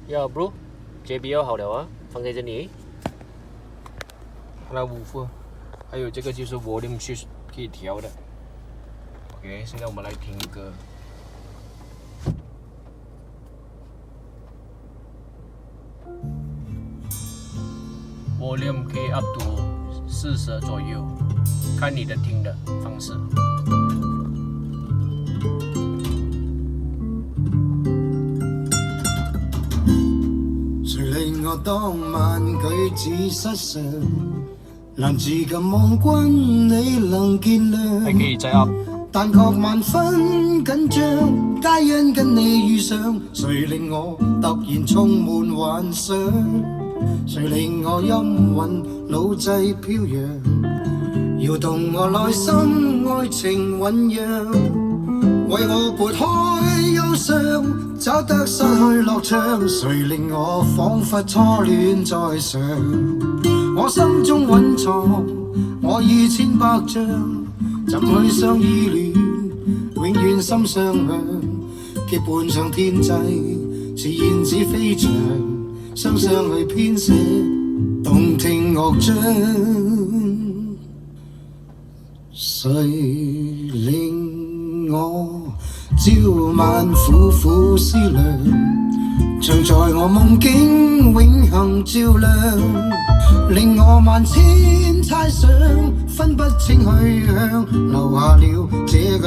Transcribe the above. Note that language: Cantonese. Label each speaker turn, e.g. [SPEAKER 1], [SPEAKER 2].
[SPEAKER 1] 呀，bro， JBL 好了啊，放在这里。
[SPEAKER 2] 好了，5伏，还有这个就是 volume shift 可以调的。OK， 现在我们来听歌。Volume 可以 up to 40左右，看你的听的方式。
[SPEAKER 3] 誰令我當晚舉止失常，難自禁望君你能見諒。
[SPEAKER 2] 還可以再 up。
[SPEAKER 3] 但確萬分緊張，皆因跟你遇上。誰令我突然充滿幻想？誰令我陰魂腦際飄揚，搖動我內心愛情醖釀，為我撥開憂傷，找得失去樂章。誰令我彷彿初戀在上？我心中蘊藏我已千百張，怎去相依戀，永遠心相向，結伴上天際，似燕子飛翔，雙雙去編寫動聽樂章。誰令我朝晚苦苦思量，像在我夢境永恆照亮，令我萬千猜想，分不清去向，留下了這個